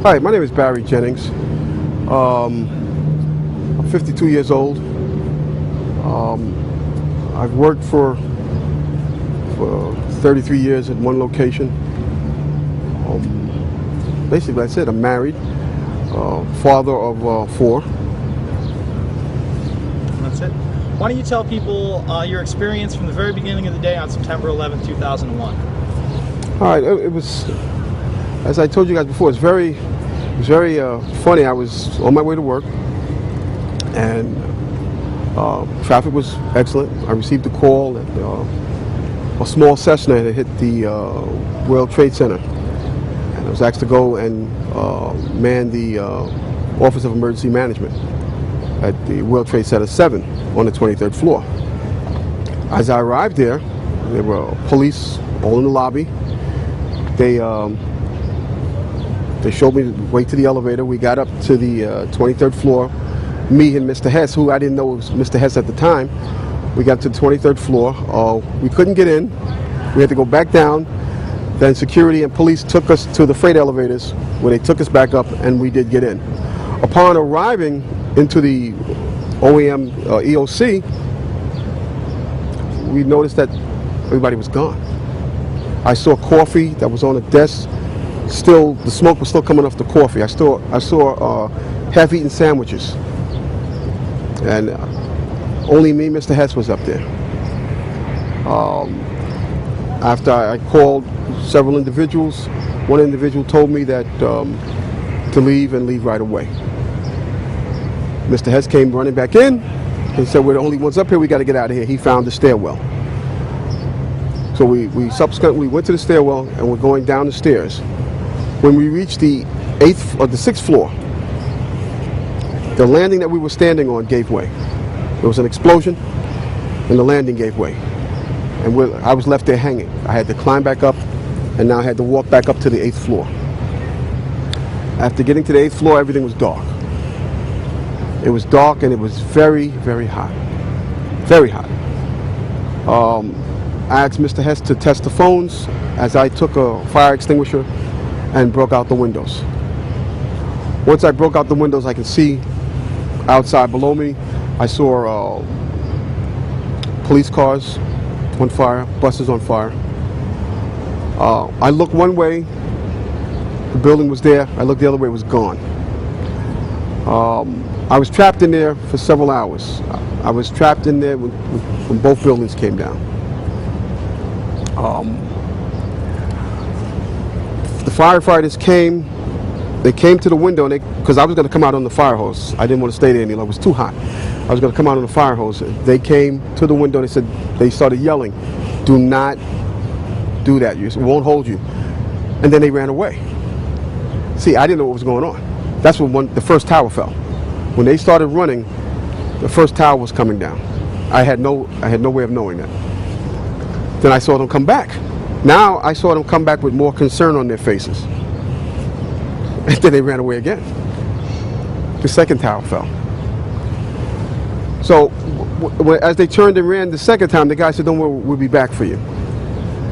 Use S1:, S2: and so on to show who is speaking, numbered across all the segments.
S1: Hi, my name is Barry Jennings. I'm 52 years old. I've worked for 33 years at one location. Basically, that's it. I'm married, father of 4.
S2: That's it. Why don't you tell people your experience from the very beginning of the day on September 11th, 2001?
S1: All right, it was, as I told you guys before, it was very funny. I was on my way to work, and traffic was excellent. I received a call that a small Cessna had hit the World Trade Center, and I was asked to go and man the Office of Emergency Management at the World Trade Center 7 on the 23rd floor. As I arrived there were police all in the lobby. They showed me the way to the elevator. We got up to the 23rd floor. Me and Mr. Hess, who I didn't know was Mr. Hess at the time, we got to the 23rd floor. We couldn't get in. We had to go back down. Then security and police took us to the freight elevators, where they took us back up, and we did get in. Upon arriving into the OEM EOC, we noticed that everybody was gone. I saw coffee that was on a desk. Still, the smoke was still coming off the coffee. I saw half-eaten sandwiches, and only me, Mr. Hess, was up there. After I called several individuals, one individual told me that to leave and leave right away. Mr. Hess came running back in and said, "We're the only ones up here. We got to get out of here." He found the stairwell. So we subsequently went to the stairwell and we're going down the stairs. When we reached the 8th or the 6th floor, the landing that we were standing on gave way. There was an explosion and the landing gave way. And I was left there hanging. I had to climb back up, and now I had to walk back up to the 8th floor. After getting to the 8th floor, everything was dark. It was dark and it was very, very hot. Very hot. I asked Mr. Hess to test the phones as I took a fire extinguisher and broke out the windows. Once I broke out the windows, I could see outside below me. I saw police cars on fire, buses on fire. I looked one way, the building was there. I looked the other way, it was gone. I was trapped in there for several hours. I was trapped in there when both buildings came down. The firefighters came. They came to the window, because I was going to come out on the fire hose. I didn't want to stay there any longer. It was too hot. I was going to come out on the fire hose. They came to the window. They started yelling, "Do not do that. It won't hold you." And then they ran away. See, I didn't know what was going on. That's when the first tower fell. When they started running, the first tower was coming down. I had no way of knowing that. Then I saw them come back. Now I saw them come back with more concern on their faces. And then they ran away again. The second tower fell. So as they turned and ran the second time, the guy said, "Don't worry, we'll be back for you."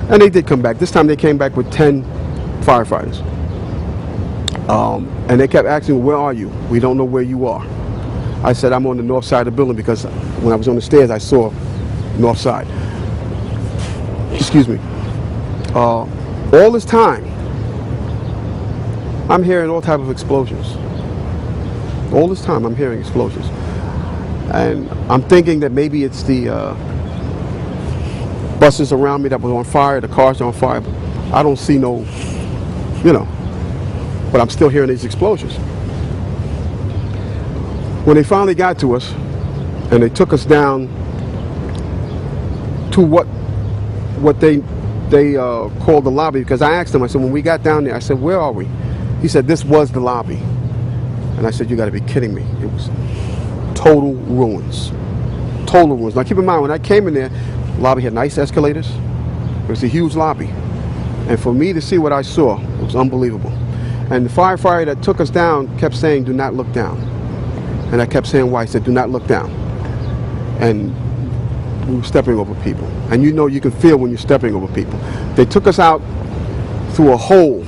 S1: And they did come back. This time they came back with 10 firefighters. And they kept asking, "Where are you? We don't know where you are." I said, "I'm on the north side of the building," because when I was on the stairs, I saw north side. Excuse me. All this time, I'm hearing all types of explosions. All this time, I'm hearing explosions. And I'm thinking that maybe it's the buses around me that were on fire, the cars are on fire. But I don't see no, but I'm still hearing these explosions. When they finally got to us, and they took us down to what they called the lobby, because I asked them, I said, when we got down there, I said, "Where are we?" He said, "This was the lobby." And I said, "You got to be kidding me." It was total ruins. Total ruins. Now keep in mind, when I came in there, the lobby had nice escalators. It was a huge lobby. And for me to see what I saw, it was unbelievable. And the firefighter that took us down kept saying, "Do not look down." And I kept saying why. He said, "Do not look down." And we were stepping over people. And you can feel when you're stepping over people. They took us out through a hole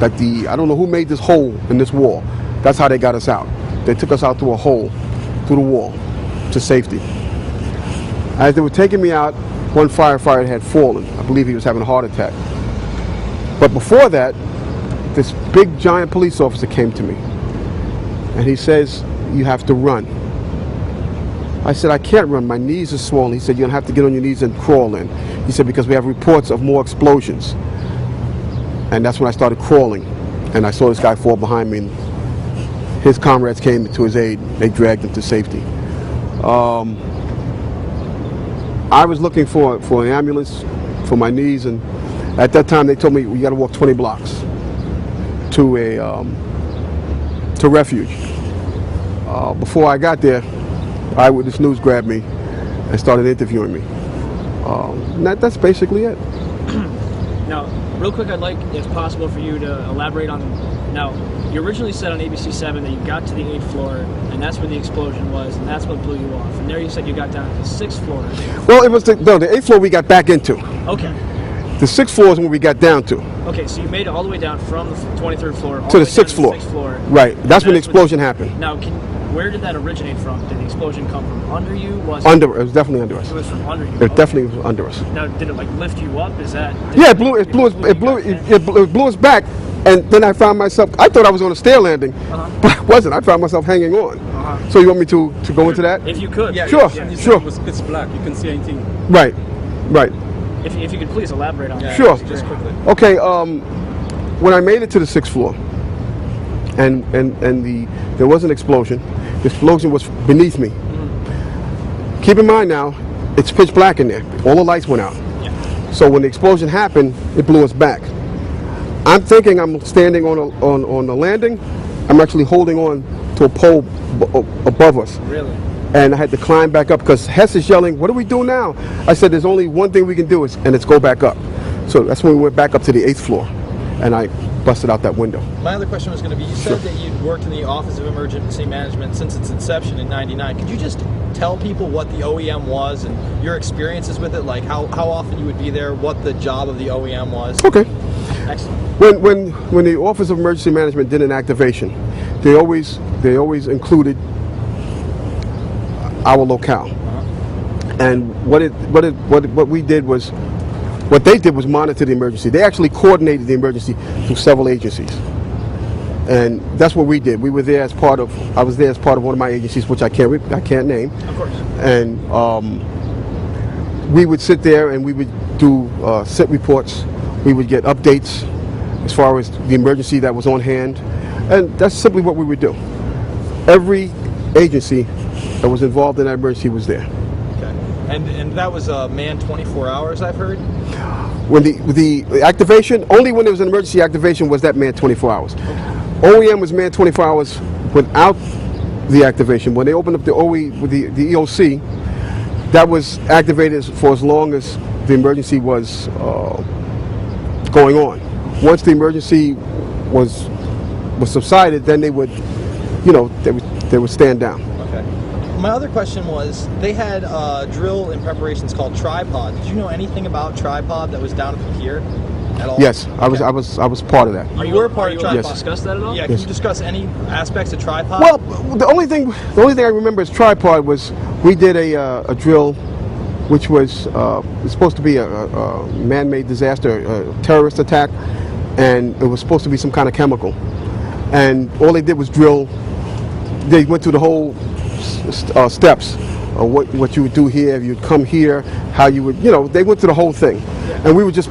S1: Like I don't know who made this hole in this wall. That's how they got us out. They took us out through a hole, through the wall, to safety. As they were taking me out, one firefighter had fallen. I believe he was having a heart attack. But before that, this big giant police officer came to me. And he says, "You have to run." I said, "I can't run. My knees are swollen." He said, "You're going to have to get on your knees and crawl in." He said, "Because we have reports of more explosions." And that's when I started crawling. And I saw this guy fall behind me. And his comrades came to his aid. They dragged him to safety. I was looking for an ambulance for my knees. And at that time, they told me, "You got to walk 20 blocks to refuge." Before I got there, Eyewitness News grabbed me and started interviewing me. That's basically it.
S3: Now, real quick, I'd like, if possible, for you to elaborate on. Now, you originally said on ABC7 that you got to the 8th floor, and that's where the explosion was, and that's what blew you off. And there you said you got down to the 6th floor.
S1: Well, it was the 8th floor we got back into.
S3: Okay.
S1: The 6th floor is when we got down to.
S3: Okay, so you made it all the way down from the 23rd floor all
S1: To the
S3: way down
S1: 6th floor.
S3: 6th floor.
S1: Right. That's when the explosion happened.
S3: Now, where did that originate from? Did the explosion come from under you?
S1: It was definitely under us.
S3: It was from under you.
S1: It definitely was under us.
S3: Now, did it like lift you up? Is that?
S1: Yeah, it blew us back, and then I found myself. I thought I was on a stair landing, but I wasn't. I found myself hanging on. So you want me to go into that?
S3: If you could.
S4: Yeah,
S1: Sure,
S4: yeah.
S1: sure.
S4: It was pitch black. You couldn't see anything.
S1: Right.
S3: If you could please elaborate on that.
S1: Sure.
S3: Just quickly.
S1: Okay. When I made it to the 6th floor, and there was an explosion. The explosion was beneath me. Keep in mind now, it's pitch black in there. All the lights went out.
S3: Yeah.
S1: So when the explosion happened, it blew us back. I'm thinking I'm standing on the landing. I'm actually holding on to a pole above us.
S3: Really?
S1: And I had to climb back up because Hess is yelling, "What do we do now?" I said, "There's only one thing we can do, and it's go back up." So that's when we went back up to the 8th floor, and I busted out that window.
S2: My other question was going to be, you said that you'd worked in the Office of Emergency Management since its inception in '99. Could you just tell people what the OEM was and your experiences with it, like how often you would be there, what the job of the OEM was?
S1: Okay.
S2: Excellent.
S1: When the Office of Emergency Management did an activation, they always included our locale. And what they did was monitor the emergency. They actually coordinated the emergency through several agencies. And that's what we did. I was there as part of one of my agencies, which I can't name.
S3: Of course.
S1: And we would sit there and we would do sit reports. We would get updates as far as the emergency that was on hand. And that's simply what we would do. Every agency that was involved in that emergency was there.
S2: Okay. And that was manned 24 hours, I've heard?
S1: When the activation, only when there was an emergency activation was that manned 24 hours. OEM was manned 24 hours without the activation. When they opened up the EOC, that was activated for as long as the emergency was going on. Once the emergency was subsided, then they would stand down.
S2: Okay. My other question was, they had a drill in preparations called tripod. Did you know anything about tripod that was down at the pier at all?
S1: Yes, I
S2: Okay.
S1: was part of that.
S2: You were part of
S3: Are you able
S2: tripod.
S3: to discuss that at all?
S2: Yeah, can you discuss any aspects of tripod?
S1: Well, the only thing I remember as tripod was we did a drill, which was supposed to be a man-made disaster, a terrorist attack, and it was supposed to be some kind of chemical. And all they did was drill. They went through the whole steps of what you would do here, if you'd come here, how you would, they went through the whole thing. And we were just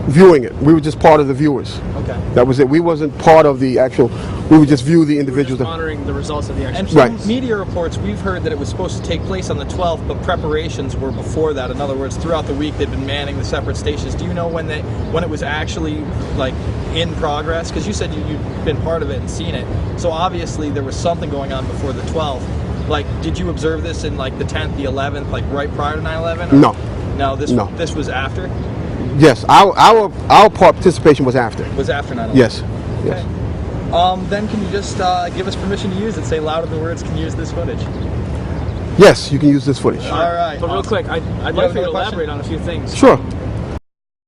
S1: viewing it. We were just part of the viewers.
S2: Okay.
S1: That was it. We wasn't part of the actual, we would just view the
S3: We're
S1: individuals.
S3: just monitoring the results of the
S2: And
S3: exercise.
S2: from media reports, we've heard that it was supposed to take place on the 12th, but preparations were before that. In other words, throughout the week, they'd been manning the separate stations. Do you know when it was actually like in progress? Because you said you'd been part of it and seen it. So obviously there was something going on before the 12th. Like, did you observe this in like the 10th, the 11th, like right prior to 9/11?
S1: No.
S2: No, this
S1: No.
S2: this was after.
S1: Yes, our participation was after.
S2: Was after 9/11.
S1: Yes.
S2: Okay. Then can you just give us permission to use it? Say louder than words can use this footage.
S1: Yes, you can use this footage.
S2: All right.
S3: But real
S2: awesome.
S3: quick, I'd
S2: You
S3: like
S2: have
S3: for you to
S2: another question?
S3: elaborate on a few things.
S1: Sure.